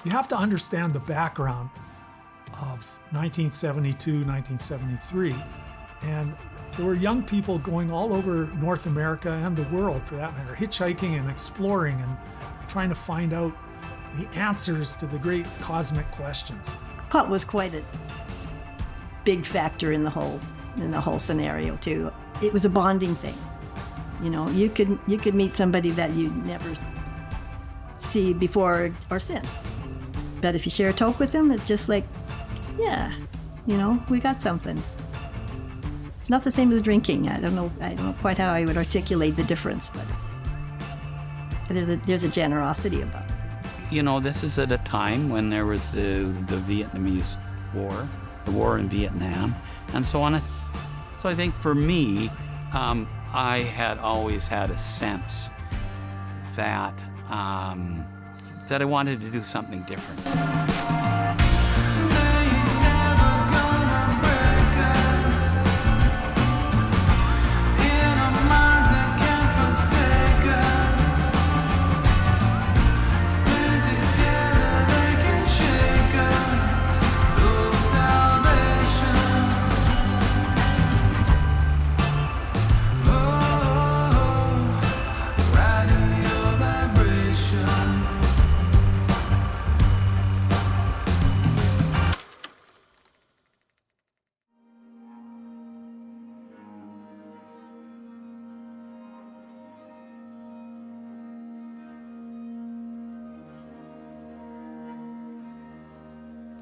You have to understand the background of 1972, 1973. And there were young people going all over North America and the world, for that matter, hitchhiking and exploring and trying to find out the answers to the great cosmic questions. Pot was quite a big factor in the whole scenario too. It was a bonding thing. You know, you could meet somebody that you'd never see before or since. But if you share a toke with them, it's just like, yeah, you know, we got something. It's not the same as drinking. I don't know quite how I would articulate the difference, but there's a generosity about it. You know, this is at a time when there was the Vietnamese War, the war in Vietnam, and so on. So I think for me, I had always had a sense that that I wanted to do something different.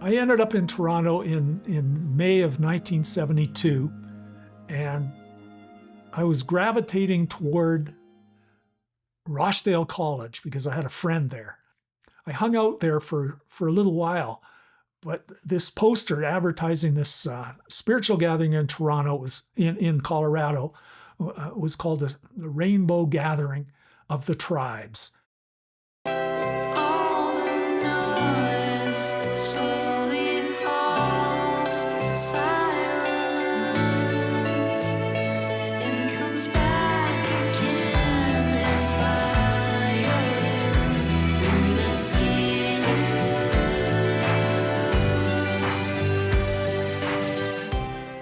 I ended up in Toronto in May of 1972, and I was gravitating toward Rochdale College because I had a friend there. I hung out there for a little while, but this poster advertising this spiritual gathering in Toronto was in Colorado was called the Rainbow Gathering of the Tribes.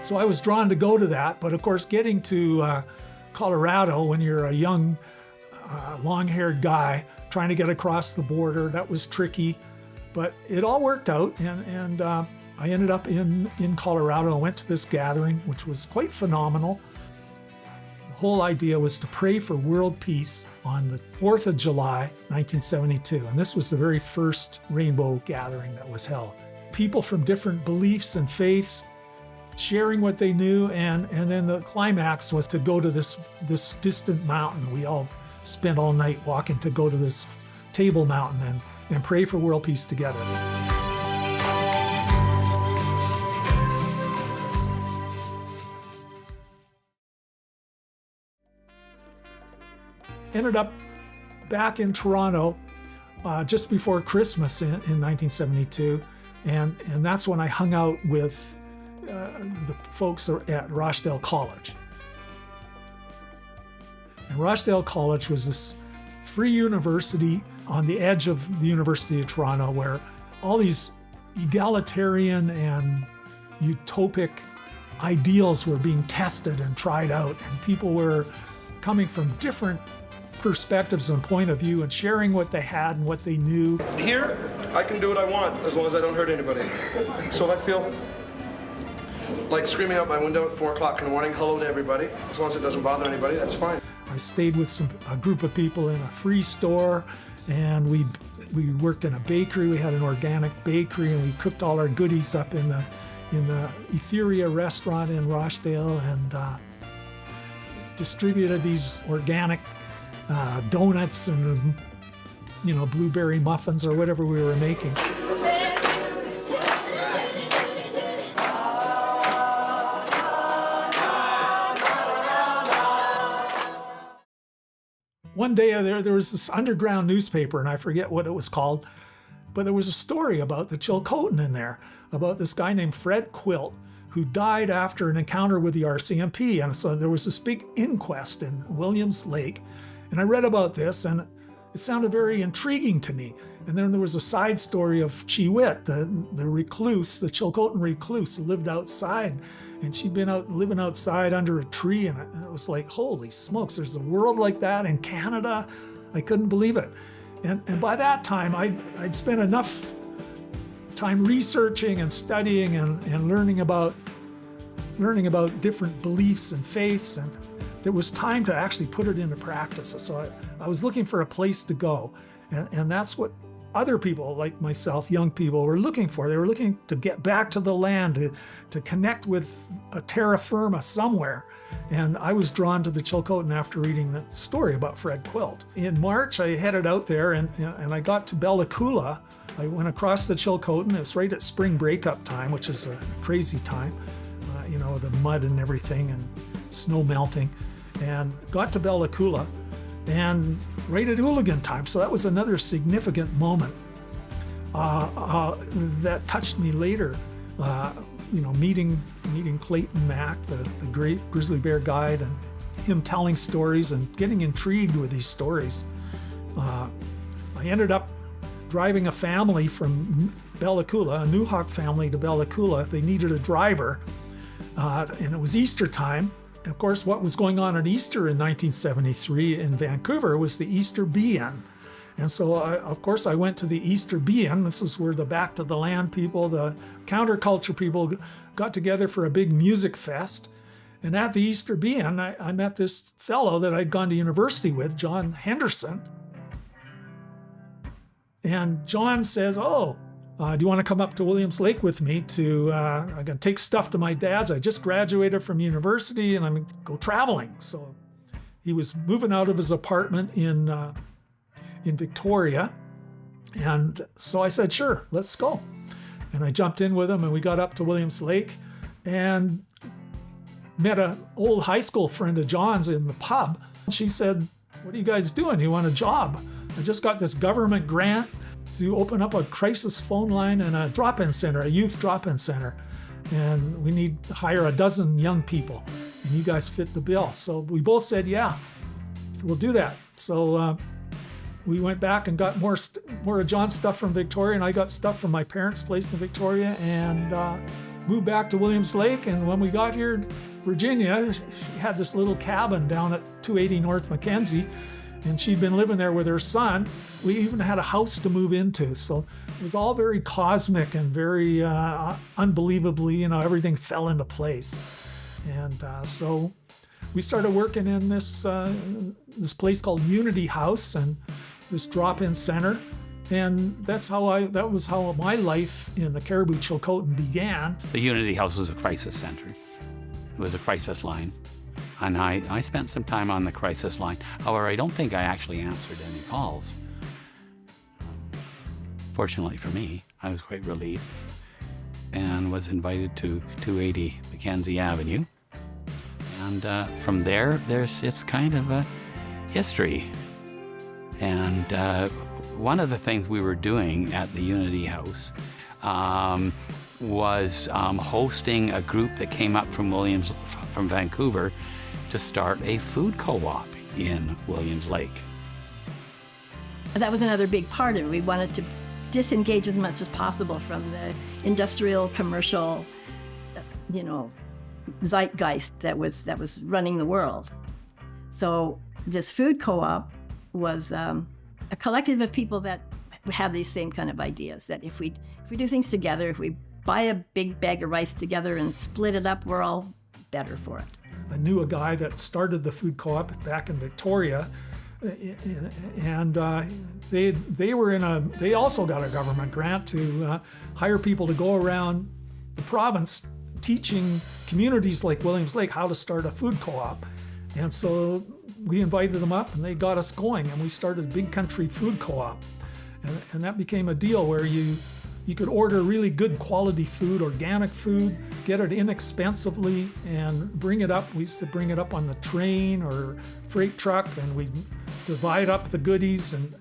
So I was drawn to go to that, but of course getting to Colorado when you're a young, long-haired guy trying to get across the border, that was tricky, but it all worked out, and I ended up in Colorado. I went to this gathering, which was quite phenomenal. The whole idea was to pray for world peace on the 4th of July, 1972, and this was the very first rainbow gathering that was held. People from different beliefs and faiths sharing what they knew, and then the climax was to go to this distant mountain. We all spent all night walking to go to this Table Mountain and pray for world peace together. Ended up back in Toronto just before Christmas in 1972, and that's when I hung out with the folks at Rochdale College. And Rochdale College was this free university on the edge of the University of Toronto where all these egalitarian and utopic ideals were being tested and tried out, and people were coming from different perspectives and point of view and sharing what they had and what they knew. Here, I can do what I want as long as I don't hurt anybody. So if I feel like screaming out my window at 4 o'clock in the morning, hello to everybody, as long as it doesn't bother anybody, that's fine. I stayed with a group of people in a free store, and we worked in a bakery. We had an organic bakery, and we cooked all our goodies up in the Etheria restaurant in Rochdale, and distributed these organic donuts and blueberry muffins or whatever we were making. one day there was this underground newspaper, and I forget what it was called, but there was a story about the Chilcotin in there, about this guy named Fred Quilt, who died after an encounter with the RCMP. And so there was this big inquest in Williams Lake. And I read about this, and it sounded very intriguing to me. And then there was a side story of Chi Wit, the recluse, the Chilcotin recluse who lived outside. And she'd been out living outside under a tree. And it was like, holy smokes, there's a world like that in Canada. I couldn't believe it. And by that time, I'd spent enough time researching and studying and learning about different beliefs and faiths, and there was time to actually put it into practice. So I was looking for a place to go, and that's what other people like myself, young people, were looking for. They were looking to get back to the land, to connect with a terra firma somewhere. And I was drawn to the Chilcotin after reading the story about Fred Quilt. In March, I headed out there, and I got to Bella Coola. I went across the Chilcotin. It was right at spring breakup time, which is a crazy time, the mud and everything and snow melting, and got to Bella Coola and right at hooligan time. So that was another significant moment that touched me later. Meeting Clayton Mack, the great grizzly bear guide, and him telling stories and getting intrigued with these stories. I ended up driving a family from Bella Coola, a Newhawk family, to Bella Coola. They needed a driver, and it was Easter time. And of course, what was going on at Easter in 1973 in Vancouver was the Easter Be-In. And so, of course, I went to the Easter Be-In. This is where the Back to the Land people, the counterculture people got together for a big music fest. And at the Easter Be-In, I met this fellow that I'd gone to university with, John Henderson. And John says, do you want to come up to Williams Lake with me I'm going to take stuff to my dad's. I just graduated from university and I'm going to go traveling. So he was moving out of his apartment in Victoria. And so I said, sure, let's go. And I jumped in with him, and we got up to Williams Lake and met an old high school friend of John's in the pub. She said, what are you guys doing? You want a job? I just got this government grant to open up a crisis phone line and a drop-in center, a youth drop-in center. And we need to hire 12 young people, and you guys fit the bill. So we both said, yeah, we'll do that. So we went back and got more of John's stuff from Victoria, and I got stuff from my parents' place in Victoria, and moved back to Williams Lake. And when we got here, Virginia, she had this little cabin down at 280 North Mackenzie, and she'd been living there with her son. We even had a house to move into. So it was all very cosmic and very unbelievably, everything fell into place. And so we started working in this place called Unity House, and this drop-in center. And that was how my life in the Caribou Chilcotin began. The Unity House was a crisis center. It was a crisis line. And I spent some time on the crisis line. However, I don't think I actually answered any calls. Fortunately for me, I was quite relieved and was invited to 280 Mackenzie Avenue. And from there, it's kind of a history. And one of the things we were doing at the Unity House was hosting a group that came up from Vancouver to start a food co-op in Williams Lake. That was another big part of it. We wanted to disengage as much as possible from the industrial, commercial, zeitgeist that was running the world. So this food co-op was a collective of people that have these same kind of ideas, that if we do things together, if we buy a big bag of rice together and split it up, we're all better for it. I knew a guy that started the food co-op back in Victoria, and they also got a government grant to hire people to go around the province teaching communities like Williams Lake how to start a food co-op. And so we invited them up, and they got us going, and we started Big Country Food Co-op. And that became a deal where you could order really good quality food, organic food, get it inexpensively, and bring it up. We used to bring it up on the train or freight truck, and we'd divide up the goodies, and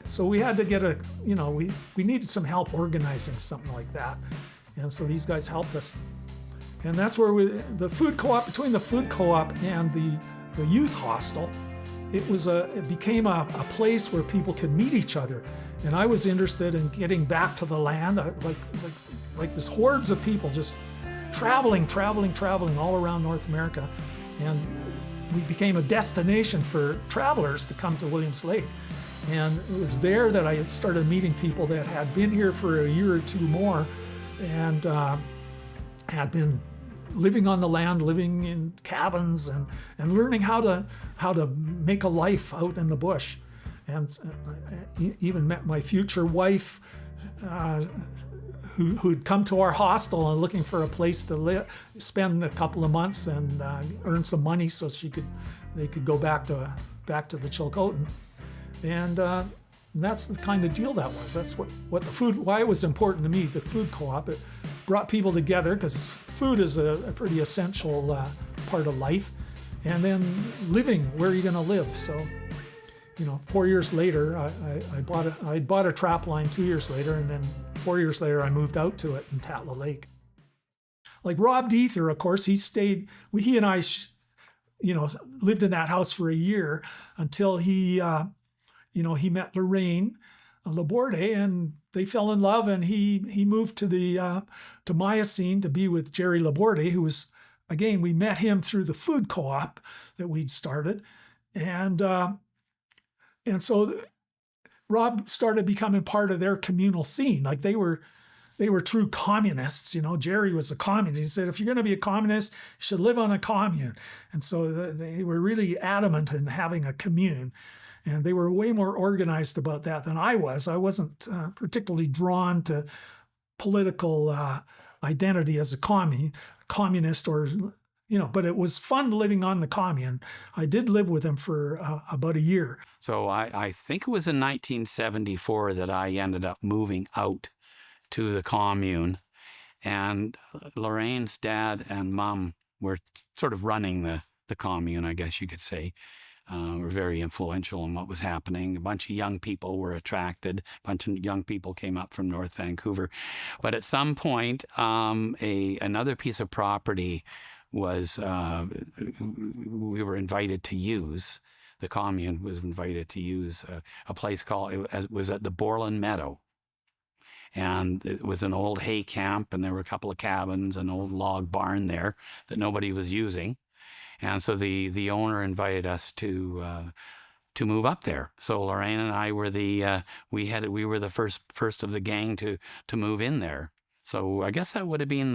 so we had to get we needed some help organizing something like that, and so these guys helped us, and that's where the food co-op, between the food co-op and the youth hostel, it became a place where people could meet each other, and I was interested in getting back to the land, like this hordes of people just traveling all around North America, and we became a destination for travelers to come to Williams Lake. And it was there that I started meeting people that had been here for a year or two more, and had been living on the land, living in cabins, and learning how to make a life out in the bush. And even met my future wife, who'd come to our hostel and looking for a place to live, spend a couple of months and earn some money so they could go back to the Chilcotin. And that's the kind of deal that was. That's what the food, why it was important to me, the food co-op. It brought people together because food is a pretty essential part of life. And then living, where are you going to live? So, 4 years later, I bought a trapline 2 years later, and then 4 years later, I moved out to it in Tatla Lake. Like Rob Deether, of course, he and I, lived in that house for a year until he met Lorraine Laborde, and they fell in love, and he moved to Miocene to be with Jerry Laborde, who was, again, we met him through the food co-op that we'd started, and so Rob started becoming part of their communal scene. Like they were true communists. Jerry was a communist. He said, if you're going to be a communist, you should live on a commune. And so they were really adamant in having a commune. And they were way more organized about that than I was. I wasn't particularly drawn to political identity as a communist or, but it was fun living on the commune. I did live with him for about a year. So I think it was in 1974 that I ended up moving out to the commune, and Lorraine's dad and mom were sort of running the commune, I guess you could say. Were very influential in what was happening. A bunch of young people were attracted. A bunch of young people came up from North Vancouver. But at some point, another piece of property was, we were invited to use, the commune was invited to use a place called, it was at the Borland Meadow. And it was an old hay camp, and there were a couple of cabins, an old log barn there that nobody was using. And so the owner invited us to move up there. So Lorraine and I were we were the first of the gang to move in there. So I guess that would have been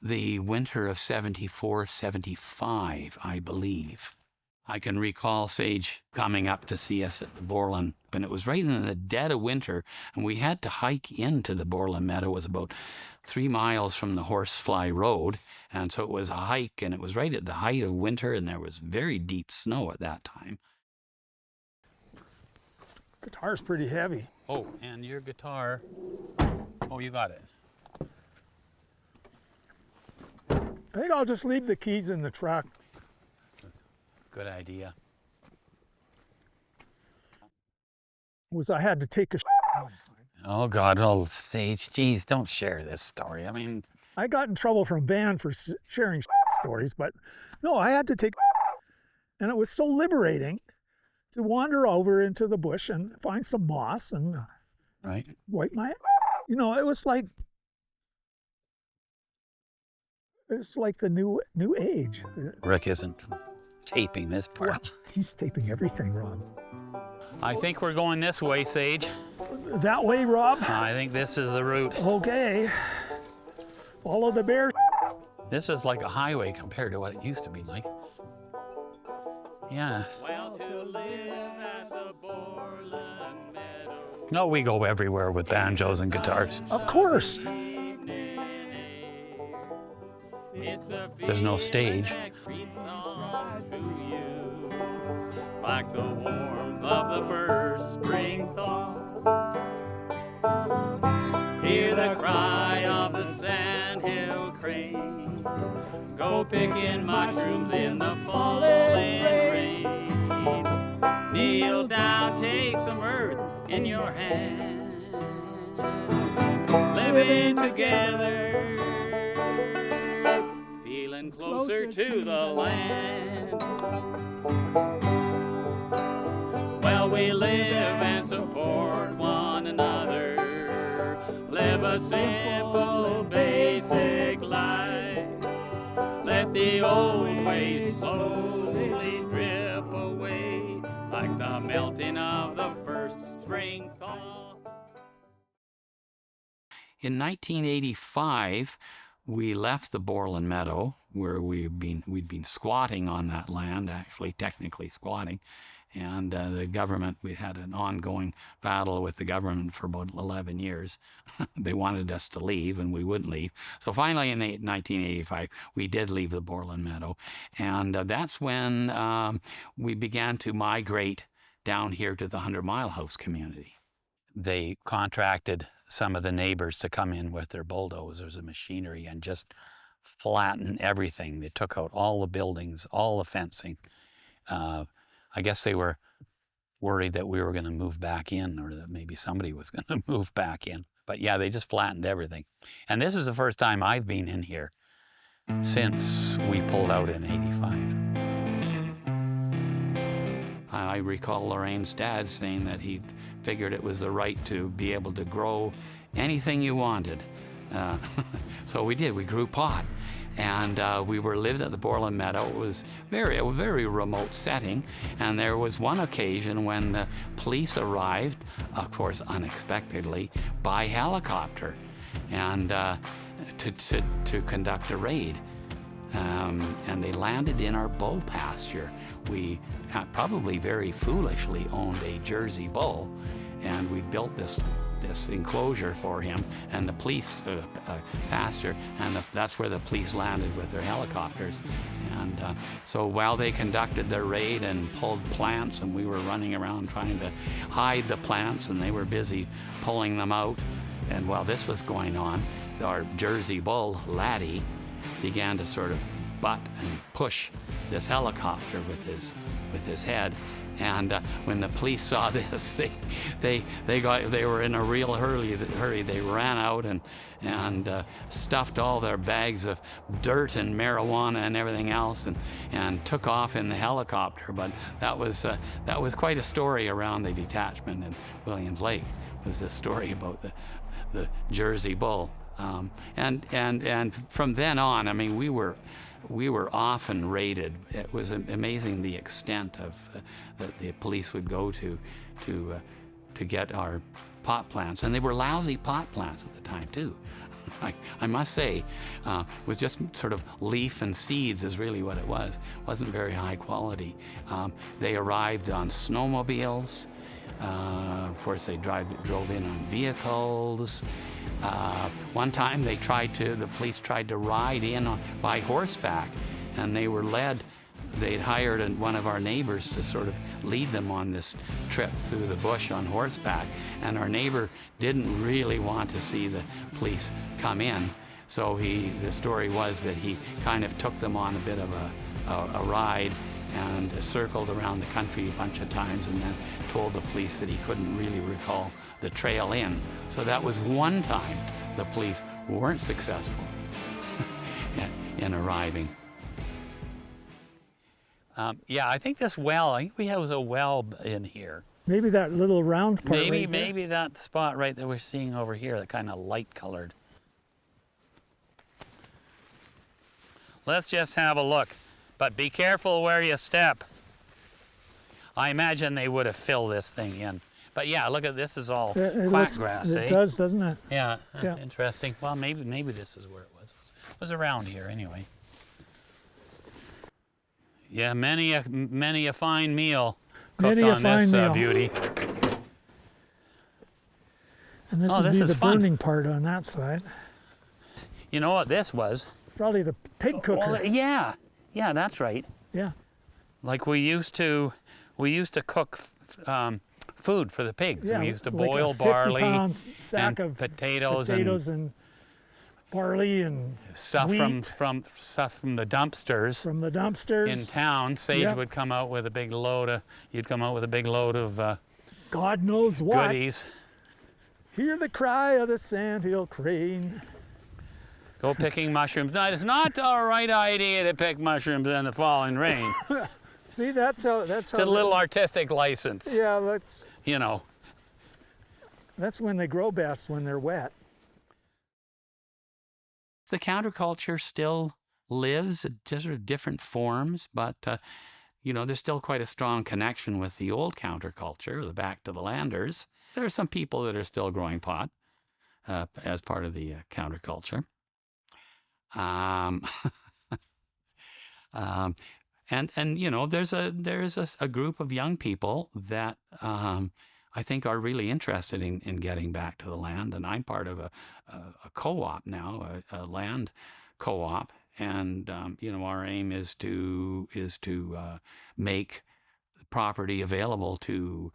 the winter of 74, 75, I believe. I can recall Sage coming up to see us at the Borland, and it was right in the dead of winter, and we had to hike into the Borland Meadow. It was about 3 miles from the Horsefly Road, and so it was a hike, and it was right at the height of winter, and there was very deep snow at that time. Guitar's pretty heavy. Oh, and your guitar, oh, you got it. I think I'll just leave the keys in the truck. Good idea. I had to take a Oh God, old Sage, geez, don't share this story. I mean, I got in trouble from Van for sharing stories, but no, I had to take, and it was so liberating to wander over into the bush and find some moss and right, wipe my, it was like, it's like the new age. Rick isn't taping this part. Well, he's taping everything, Rob. I think we're going this way, Sage. That way, Rob? I think this is the route. Okay. Follow the bear. This is like a highway compared to what it used to be like. Yeah. Well, to live at the Borland Meadow. No, we go everywhere with banjos and guitars. Of course. There's no stage. Like the warmth of the first spring thaw. Hear the cry of the sandhill crane. Go picking mushrooms in the falling rain. Kneel down, take some earth in your hand. Living together, feeling closer to the land. Well, we live and support one another. Live a simple, basic life. Let the old ways slowly drip away like the melting of the first spring thaw. In 1985, we left the Borland Meadow, where we'd been squatting on that land, actually technically squatting, and the government, we had an ongoing battle with the government for about 11 years. They wanted us to leave, and we wouldn't leave. So finally, in 1985, we did leave the Borland Meadow, and that's when we began to migrate down here to the 100 Mile House community. They contracted some of the neighbors to come in with their bulldozers and machinery and just flatten everything. They took out all the buildings, all the fencing. I guess they were worried that we were going to move back in, or that maybe somebody was going to move back in. But yeah, they just flattened everything. And this is the first time I've been in here since we pulled out in '85. I recall Lorraine's dad saying that he figured it was the right to be able to grow anything you wanted. So we did. We grew pot. And we lived at the Borland Meadow. It was a very remote setting. And there was one occasion when the police arrived, of course unexpectedly, by helicopter, and to conduct a raid. And they landed in our bull pasture. We probably very foolishly owned a Jersey bull, and we built this enclosure for him, and the police pasture, and that's where the police landed with their helicopters. And so while they conducted their raid and pulled plants, and we were running around trying to hide the plants, and they were busy pulling them out. And while this was going on, our Jersey bull, Laddie, began to sort of butt and push this helicopter with his head. And when the police saw this, they were in a real hurry. They ran out and stuffed all their bags of dirt and marijuana and everything else, and took off in the helicopter. But that was quite a story around the detachment in Williams Lake. Was this story about the Jersey bull. And from then on, I mean, we were often raided. It was amazing the extent of that the police would go to get our pot plants, and they were lousy pot plants at the time too. I must say, was just sort of leaf and seeds is really what it was. It wasn't very high quality. They arrived on snowmobiles. Of course, they drove in on vehicles. One time the police tried to ride in by horseback, and they were led. They'd hired one of our neighbors to sort of lead them on this trip through the bush on horseback, and our neighbor didn't really want to see the police come in. So the story was that he kind of took them on a bit of a ride, and circled around the country a bunch of times, and then told the police that he couldn't really recall the trail in. So that was one time the police weren't successful in arriving. Yeah, I think we have a well in here. Maybe that little round part. Maybe that spot right that we're seeing over here, that kind of light colored. Let's just have a look. But be careful where you step. I imagine they would have filled this thing in. But yeah, look at this, is all quack grass, It does, doesn't it? Yeah, interesting. Well, maybe this is where it was. It was around here anyway. Yeah, many a fine meal cooked on this beauty. And this is the burning part on that side. You know what this was? Probably the pig cooker. Well, yeah, that's right. Yeah. Like we used to cook food for the pigs. Yeah, we used to like boil a 50 barley pound sack and of potatoes and barley and stuff wheat from the dumpsters. from the dumpsters. In town, Sage Yep. would come out with a big load of. You'd come out with a big load of God knows what. goodies. Hear the cry of the sandhill crane. Go picking mushrooms. No, it's not the right idea to pick mushrooms in the falling rain. See, that's how. It's a little artistic license. Yeah, You know. that's when they grow best, when they're wet. The counterculture still lives, just sort of different forms, but you know, there's still quite a strong connection with the old counterculture, the back to the landers. There are some people that are still growing pot as part of the counterculture. And you know, there's a group of young people that I think are really interested in getting back to the land, and I'm part of a co-op now, a land co-op, and you know, our aim is to make property available to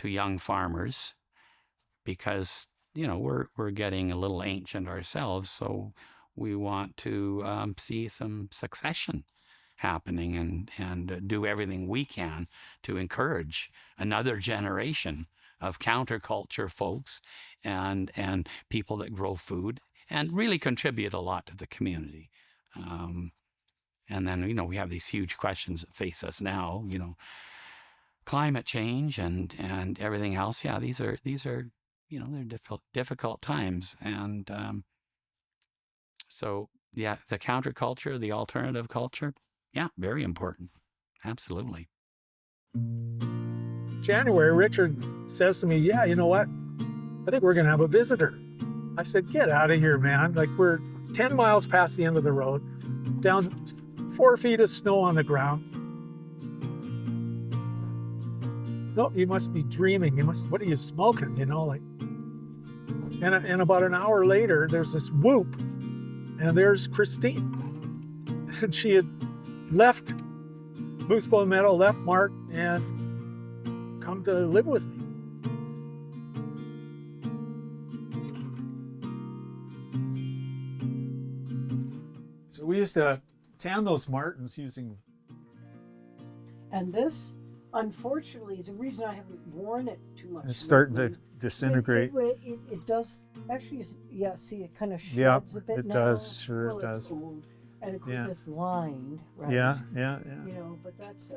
young farmers, because you know, we're getting a little ancient ourselves, so we want to see some succession happening and do everything we can to encourage another generation of counterculture folks and people that grow food and really contribute a lot to the community. And then, you know, we have these huge questions that face us now, you know, climate change and everything else. Yeah, these are, you know, they're difficult times. And so, yeah, the counterculture, the alternative culture, yeah, very important. Absolutely. January, Richard says to me, yeah, you know what? I think we're going to have a visitor. I said, get out of here, man. Like, we're 10 miles past the end of the road, down 4 feet of snow on the ground. No, you must be dreaming. What are you smoking? You know, like, and about an hour later, there's this whoop, and there's Christine. And she had left Moose Bow Meadow, left Mark, and come to live with me. So we used to tan those martins using. And this, unfortunately, is the reason I haven't worn it too much. It's starting lately. to disintegrate. It does actually. Yeah, see, it kind of sheds Yeah, a bit it now. does. Sure, well, it does. It's old, and of course Yeah. it's lined, right? Yeah. You know, but that's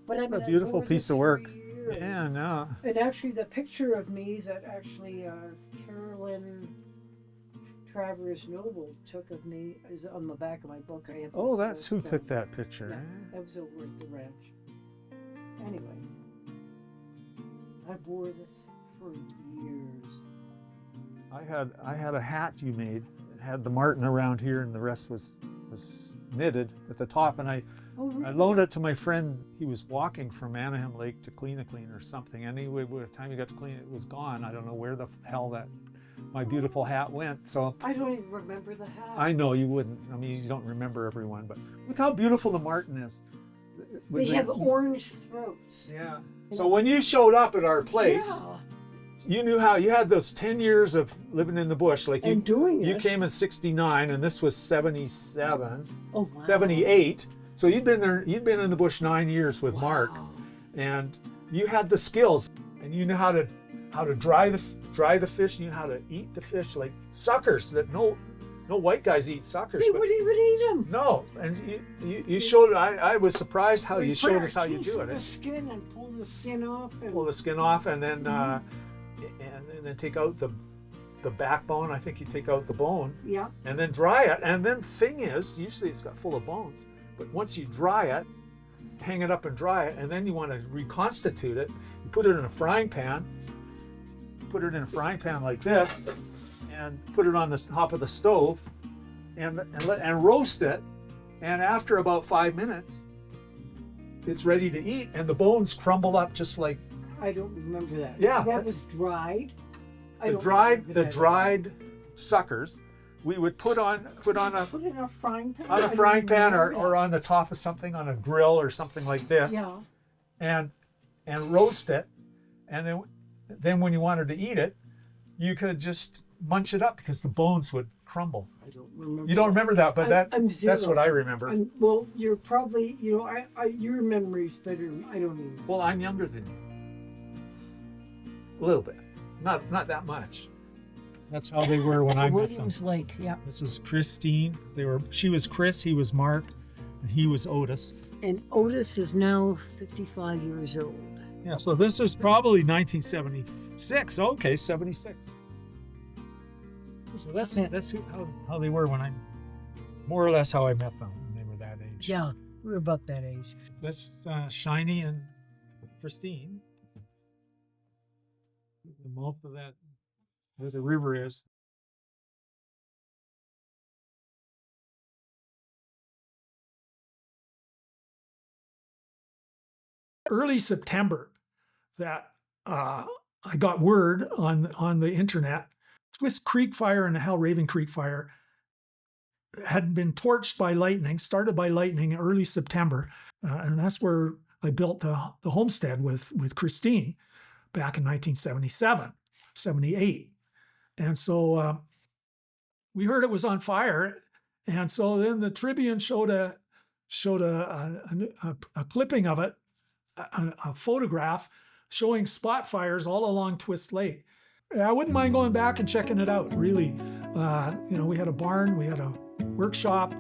but I mean, A beautiful I've piece this of work. for years. Yeah, no. And actually, the picture of me that actually Carolyn Travers Noble took of me is on the back of my book. I have. Oh, this that's who post took on- that picture. Yeah, that was over at the ranch. Anyways, I wore this for years. I had a hat you made. It had the martin around here, and the rest was knitted at the top. And I loaned it to my friend. He was walking from Anaheim Lake to Clean or something. Anyway, by the time he got to Clean, it was gone. I don't know where the hell my beautiful hat went. So I don't even remember the hat. I know you wouldn't. I mean, you don't remember everyone, but look how beautiful the martin is. They have orange throats. Yeah. So when you showed up at our place, Yeah. you knew how you had those 10 years of living in the bush. Like And doing you it. came in 69, and this was 77, Oh, wow. 78. So you'd been there. You'd been in the bush 9 years with Mark, Wow. and you had the skills, and you knew how to dry the fish. You knew how to eat the fish like suckers. That no white guys eat suckers. They but wouldn't even eat them. no, and you showed. I was surprised how you showed us how you do The it. skin and pull the skin off. And Pull the skin off, and then and then take out the backbone. I think you take out the bone, yeah. and then dry it. And then thing is, usually it's got full of bones, but once you dry it, hang it up and dry it, and then you want to reconstitute it. You put it in a frying pan. Put it in a frying pan like this, and put it on the top of the stove, and roast it. And after about 5 minutes, it's ready to eat, and the bones crumble up just like I don't remember that. Yeah. That was dried. I the don't dried remember that. suckers. We would put on a Put it in a frying pan. on a I frying don't pan remember or that. on the top of something, on a grill or something like this, Yeah. and roast it. And then when you wanted to eat it, you could just munch it up because the bones would crumble. I don't remember. You don't remember that, but I'm zero. that's what I remember. Well, you're probably, your memory's better. I don't even. Well, I'm younger than you. A little bit. Not that much. That's how they were when I met them. Williams Lake, yeah. This is Christine. She was Chris, he was Mark, and he was Otis. And Otis is now 55 years old. Yeah, so this is probably 1976. Okay, 76. So that's how they were when more or less how I met them when they were that age. Yeah, we're about that age. That's Shiny and Christine. The mouth of that, where the river is. Early September, that I got word on the internet, Twist Creek Fire and the Hell Raven Creek Fire had been torched by lightning, started by lightning in early September, and that's where I built the homestead with Christine back in 1977, 78. And so we heard it was on fire, and so then the Tribune showed a clipping of it, a photograph showing spot fires all along Twist Lake. I wouldn't mind going back and checking it out, really. We had a barn, we had a workshop,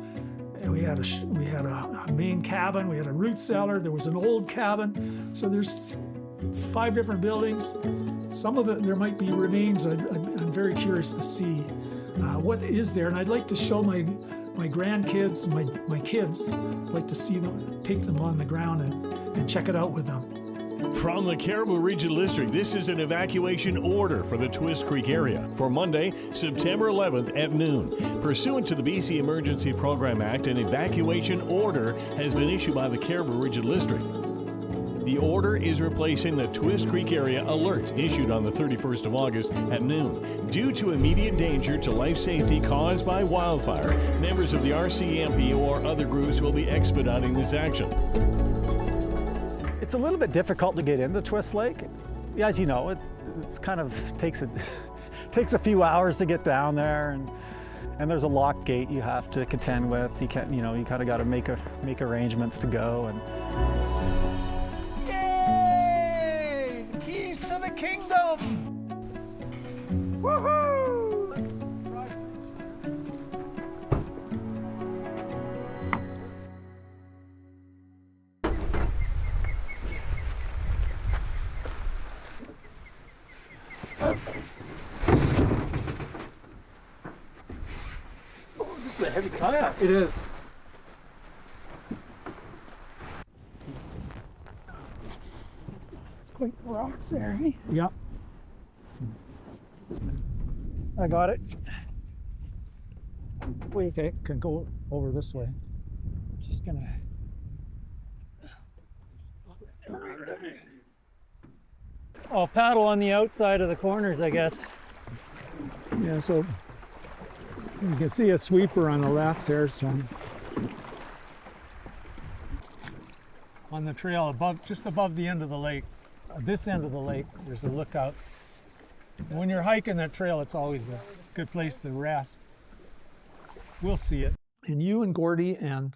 and we had a main cabin, we had a root cellar, there was an old cabin. So there's 5 different buildings. Some of it, there might be remains. I'm very curious to see what is there. And I'd like to show my grandkids, my kids, I'd like to see them, take them on the ground and check it out with them. From the Caribou Regional District, this is an evacuation order for the Twist Creek area for Monday, September 11th at noon. Pursuant to the BC Emergency Program Act, an evacuation order has been issued by the Caribou Regional District. The order is replacing the Twist Creek area alert issued on the 31st of August at noon. Due to immediate danger to life safety caused by wildfire, members of the RCMP or other groups will be expediting this action. It's a little bit difficult to get into Twist Lake. As you know, it's kind of takes a few hours to get down there, and there's a locked gate you have to contend with. You can't, you kind of got to make arrangements to go. And yay! Keys to the kingdom! Woohoo! This is a heavy kayak. It is. It's quite the rocks there, eh? Yep. I got it. Okay, can go over this way. Just gonna. I'll paddle on the outside of the corners, I guess. Yeah, so you can see a sweeper on the left there, on the trail just above the end of the lake. This end of the lake, there's a lookout. And when you're hiking that trail, it's always a good place to rest. We'll see it. And you and Gordy and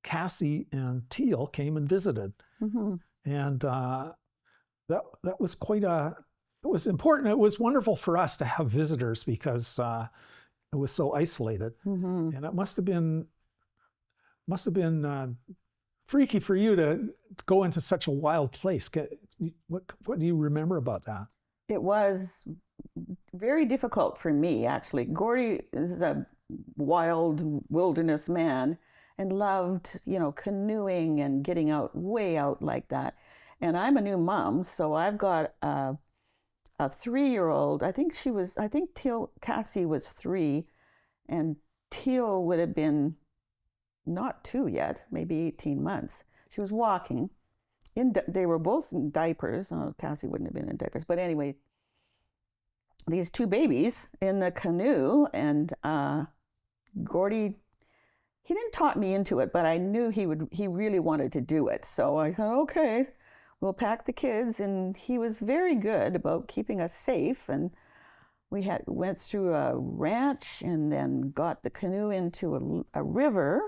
Cassie and Teal came and visited. Mm-hmm. And that was it was important. It was wonderful for us to have visitors because it was so isolated. Mm-hmm. And it must have been freaky for you to go into such a wild place. What do you remember about that? It was very difficult for me, actually. Gordy is a wild wilderness man and loved, canoeing and getting out, way out like that. And I'm a new mom, so I've got a 3-year-old. I think Cassie was 3, and Teal would have been not 2 yet, maybe 18 months. She was walking. They were both in diapers. Cassie wouldn't have been in diapers, but anyway, these 2 babies in the canoe, and Gordy, he didn't talk me into it, but I knew he really wanted to do it. So I thought, okay, we'll pack the kids, and he was very good about keeping us safe. And We went through a ranch and then got the canoe into a river.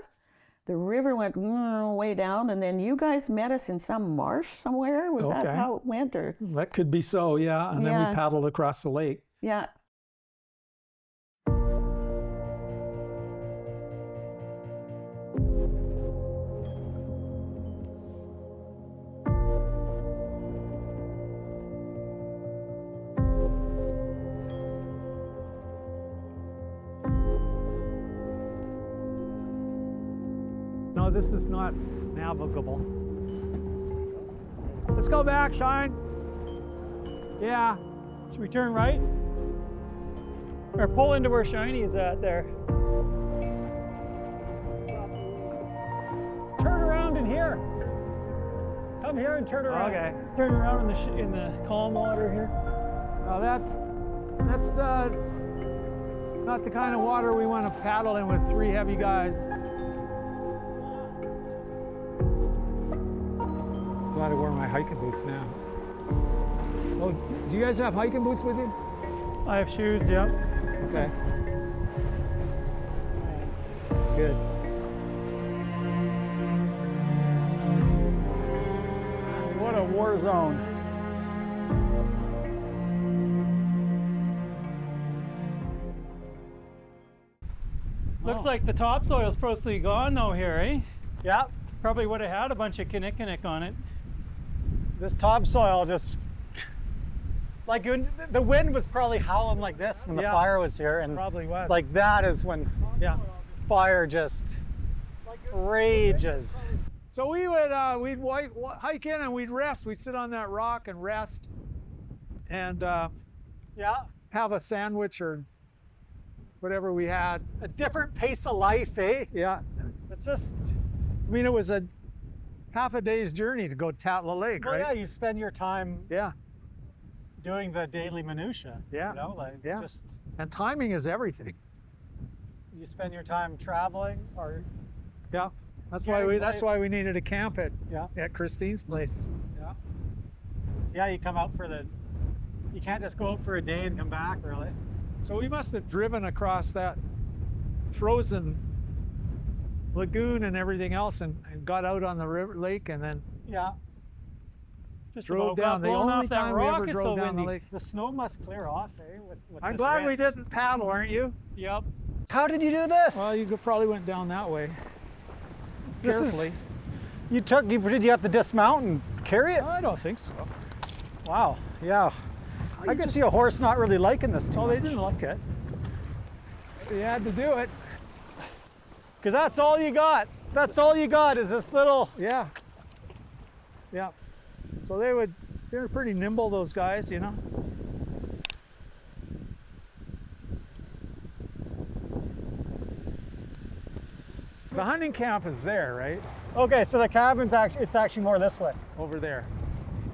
The river went way down, and then you guys met us in some marsh somewhere. Was that how it went? Or That could be so, yeah. And then we paddled across the lake. yeah. No, this is not navigable. Let's go back, Shine. Yeah. Should we turn right? Or pull into where Shiny is at there? Turn around in here. Come here and turn around. Okay. Let's turn around in the calm water here. Well, that's not the kind of water we want to paddle in with 3 heavy guys. Glad I wore my hiking boots now. Oh, do you guys have hiking boots with you? I have shoes, yep. Okay. Good. What a war zone. Looks like the topsoil's mostly gone though here, eh? Yeah. Probably would have had a bunch of kinnikinnick on it. This topsoil just, like the wind was probably howling like this when the fire was here, and Probably was. like that is when fire just rages. So we would we'd hike in and we'd rest. We'd sit on that rock and rest, and have a sandwich or whatever we had. A different pace of life, eh? Yeah. It's just, I mean, it was a half a day's journey to go to Tatla Lake, well, right? yeah, you spend your time doing the daily minutia. Yeah. You know, like just, and timing is everything. you spend your time traveling or That's getting why we needed to camp at Christine's place. Yeah, you come out you can't just go out for a day and come back, really. So we must have driven across that frozen lagoon and everything else and got out on the river lake and then Just drove down. The only time we ever drove down the lake. The snow must clear off, eh? With I'm this glad wind. we didn't paddle, aren't you? Yep. How did you do this? Well, you probably went down that way. Carefully. Did you have to dismount and carry it? I don't think so. Wow, yeah. I could see a horse not really liking this too Oh, much. they didn't like it. You had to do it. Because that's all you got. That's all you got is this little... Yeah. So they were pretty nimble, those guys, you know. The hunting camp is there, right? Okay, so the cabin's it's actually more this way. Over there.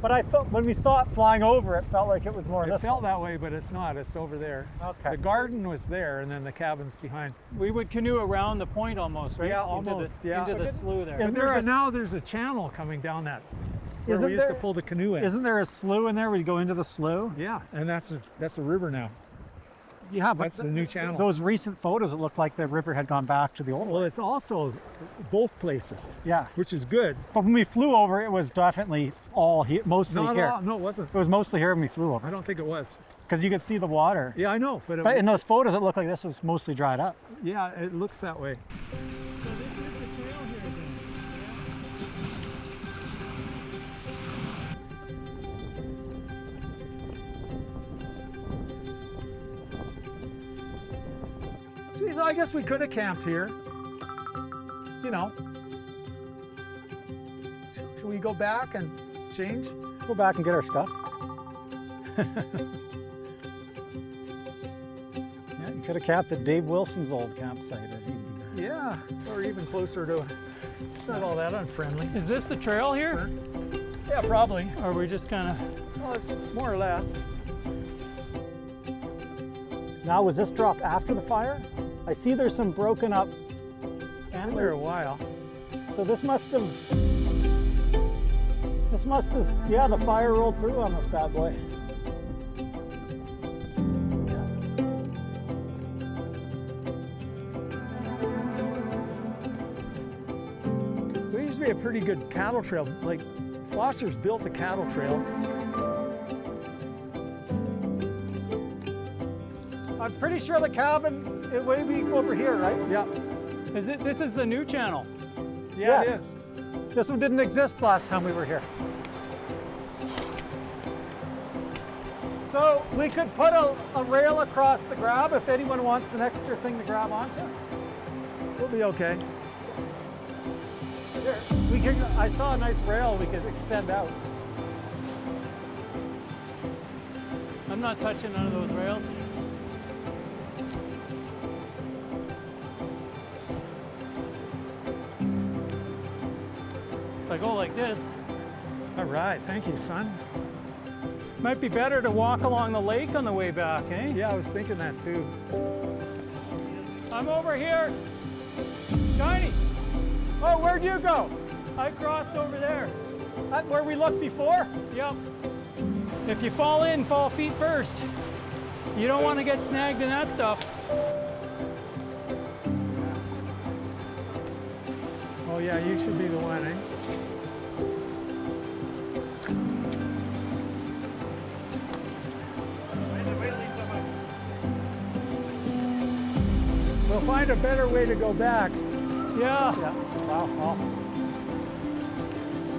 But I thought when we saw it flying over, it felt like it was more this It felt way. that way, but it's not. It's over there. Okay. The garden was there, and then the cabin's behind. We would canoe around the point almost, right? Yeah, almost. Into the slough there. But now there's a channel coming down that where we used to pull the canoe in. Isn't there a slough in there where you go into the slough? Yeah, and that's a river now. Yeah, but That's the new channel. Those recent photos, it looked like the river had gone back to the old one. Well, it's also both places. Yeah. Which is good. But when we flew over, it was definitely all here, mostly Not here. all, no, it wasn't. It was mostly here when we flew over. I don't think it was. Because you could see the water. Yeah, I know. But in those photos, it looked like this was mostly dried up. Yeah, it looks that way. Geez, I guess we could have camped here. You know. Should we go back and change? Go back and get our stuff. Yeah, you could have camped at Dave Wilson's old campsite. Yeah, or even closer to. It's not all that unfriendly. Is this the trail here? Yeah, probably. Or are we just kind of... Well, it's more or less. Now, was this drop after the fire? I see there's some broken up Been there a while. So this must have, yeah, the fire rolled through on this bad boy. a pretty good cattle trail. Like, Foster's built a cattle trail. I'm pretty sure the cabin is way over here, right? Yeah. This is the new channel? Yeah, yes. It is. This one didn't exist last time we were here. So we could put a rail across the grab if anyone wants an extra thing to grab onto. We'll be okay. Here, I saw a nice rail we could extend out. I'm not touching none of those rails. If I go like this. All right, thank you, son. Might be better to walk along the lake on the way back, eh? Yeah, I was thinking that too. I'm over here. Shiny. Oh, where'd you go? I crossed over there. Where we looked before? Yep. If you fall in, fall feet first. You don't want to get snagged in that stuff. Oh yeah, you should be the one, eh? We'll find a better way to go back. Yeah. Yeah. Wow.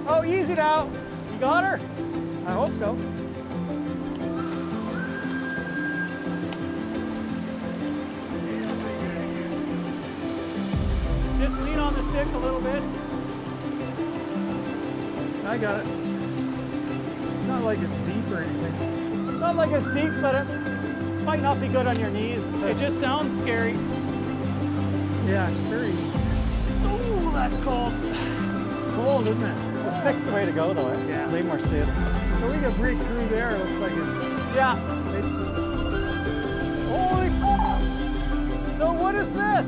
Oh, easy now. You got her? I hope so. Just lean on the stick a little bit. I got it. It's not like it's deep or anything. It's not like it's deep, but it might not be good on your knees. It just sounds scary. Yeah, it's very... Oh, that's cold. Cold, isn't it? The stick's the way to go, though. Yeah. It's way more stable. So we can break through there. It looks like it's... Yeah. Holy... So what is this?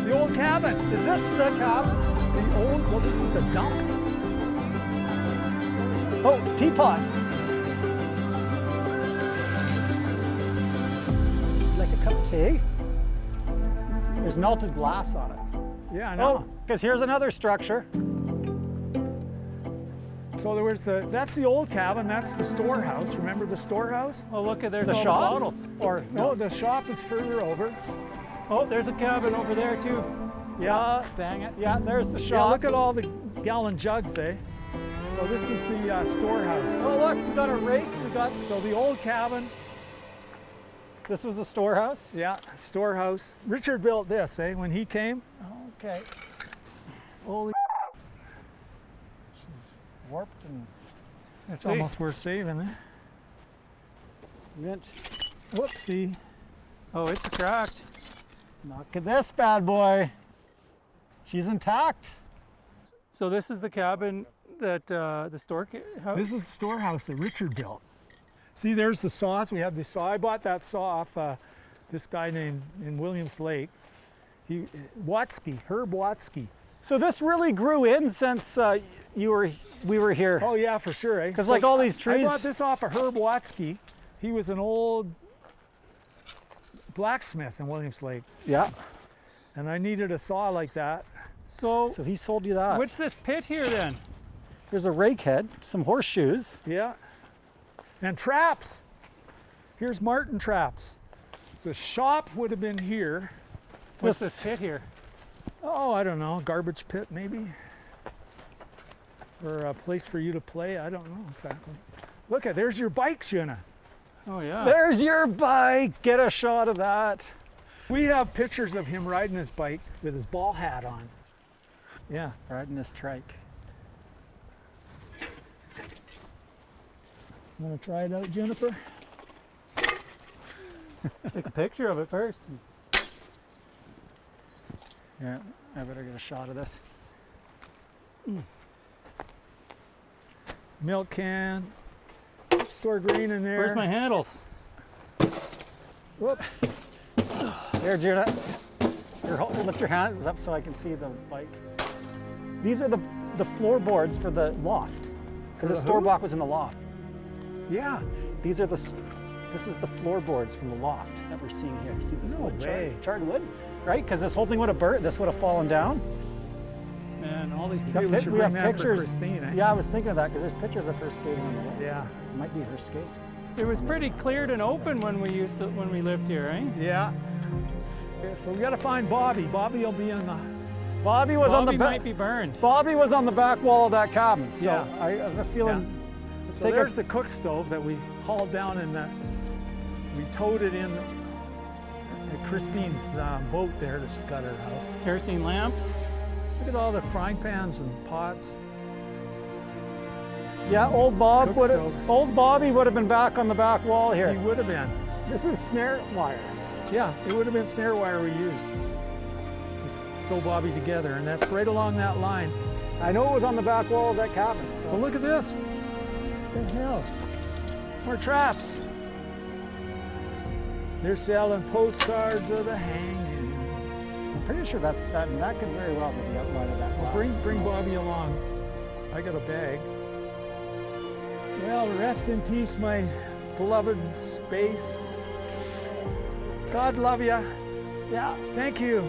The old cabin. Is this the cabin? The old... Well, this is the dump. Oh, teapot. Like a cup of tea? There's melted glass on it. Yeah, I know. Oh, because here's another structure. So there was that's the old cabin, that's the storehouse. Remember the storehouse? Oh, look at there's the all shop? the bottles. Or no, the shop is further over. Oh, there's a cabin over there too. Yeah, dang it. Yeah, there's the shop. Yeah, look at all the gallon jugs, eh? So this is the storehouse. Oh, look, we got a rake. So the old cabin. This was the storehouse? Yeah, storehouse. Richard built this, eh, when he came? Okay. Holy she's warped and it's almost worth saving, eh? Mint. Whoopsie. Oh, it's cracked. Look at this bad boy. She's intact. So this is the cabin that the store house? This is the storehouse that Richard built. See, there's the saws. We have the saw. I bought that saw off this guy named in Williams Lake. Herb Watsky. So this really grew in since we were here. Oh yeah, for sure, eh? Because like all these trees. I bought this off of Herb Watsky. He was an old blacksmith in Williams Lake. Yeah. And I needed a saw like that. So he sold you that. What's this pit here then? There's a rake head, some horseshoes. Yeah. And traps. Here's marten traps. The shop would have been here. What's this pit here? Oh, I don't know. Garbage pit maybe. Or a place for you to play. I don't know exactly. Look there's your bike, Shuna. Oh yeah. There's your bike. Get a shot of that. We have pictures of him riding his bike with his ball hat on. Yeah, riding his trike. Want to try it out, Jennifer? Take a picture of it first. Yeah, I better get a shot of this. Milk can. Store grain in there. Where's my handles? Whoop. There, Juna. Lift your hands up so I can see the bike. These are the floorboards for the loft, because the store block was in the loft. Yeah, this is the floorboards from the loft that we're seeing here. See this wood, charred wood, right? Because this whole thing would have burnt. This would have fallen down. and all these Maybe we should we bring have that pictures. for Christine, eh? Yeah, I was thinking of that because there's pictures of her skating on the lake. Yeah. Might be her skate. It was pretty cleared and open when we lived here, eh? Yeah. But we got to find Bobby. Bobby will be in the. Bobby was on the might be burned. Bobby was on the back wall of that cabin. So Yeah. I have a feeling. Yeah. Let's So take there's a, the cook stove that we hauled down in the. We towed it in at Christine's boat there that she's got at her house. Kerosene lamps. Look at all the frying pans and pots. yeah, old Bob Cook would have. stove. Old Bobby would have been back on the back wall here. He would have been. This is snare wire. Yeah, it would have been snare wire we used to sew Bobby together, and that's right along that line. I know it was on the back wall of that cabin. So. Well, look at this. What the hell? More traps. They're selling postcards of the hanging. I'm pretty sure that could very well be the outline of that. Well, bring Bobby along. I got a bag. Well, rest in peace, my beloved space. God love ya. Yeah, thank you.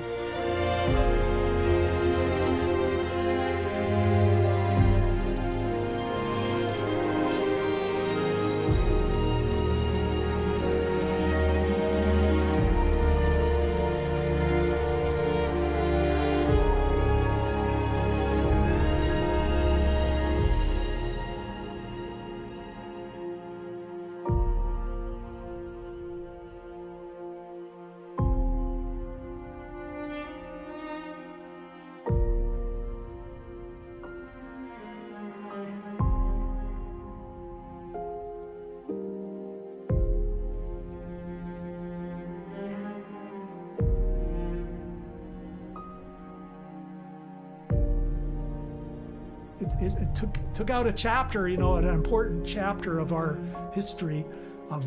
It took out a chapter, you know, an important chapter of our history of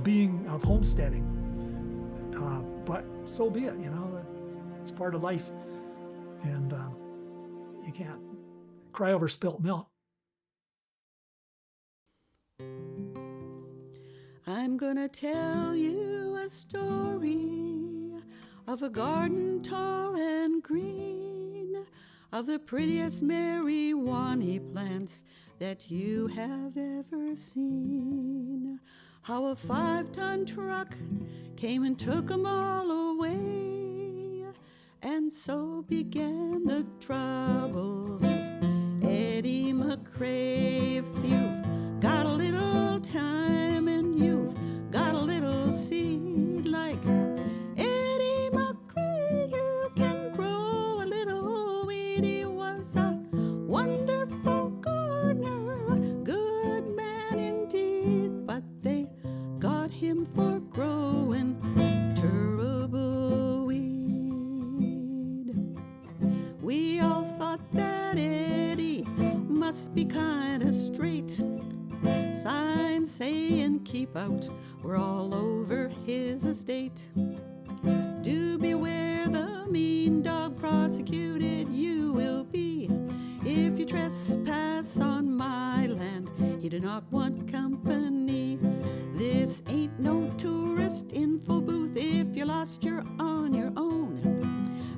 homesteading. But so be it, you know, it's part of life. And you can't cry over spilt milk. I'm gonna tell you a story of a garden tall and green, of the prettiest marijuana plants that you have ever seen. How a 5-ton truck came and took 'em all away, and so began the troubles of Eddie McRae. If you've got a little time and you've got a little seed like Eddie McRae, you can grow a little weed. He was a wonderful gardener, a good man indeed, but they got him for growing terrible weed. We all thought that Eddie must be kinda straight. Signs saying keep out were all over his estate. Do beware the mean dog, prosecuted you will be if you trespass on my land. He did not want company. This ain't no tourist info booth. If you're lost, you're on your own.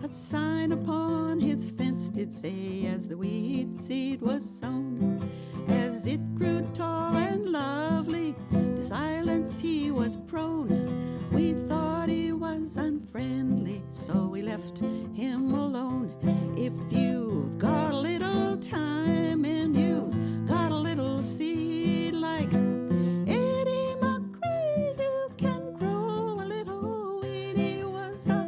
A sign upon his fence did say, as the weed seed was sown. As it grew tall and lovely, to silence he was prone. We thought he was unfriendly, so we left him alone. If you've got a little time and you've got a little seed like Eddie McRae, you can grow a little weed. He was a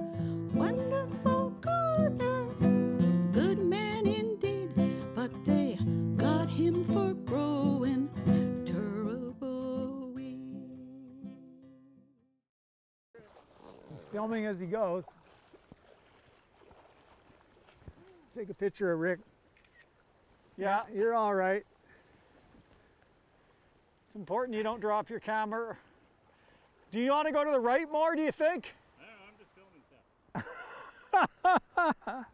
wonderful gardener, good man indeed, but they got him for growing terrible weed. He's filming as he goes. Take a picture of Rick. Yeah, you're all right. It's important you don't drop your camera. Do you want to go to the right more, do you think? I don't know, I'm just filming stuff.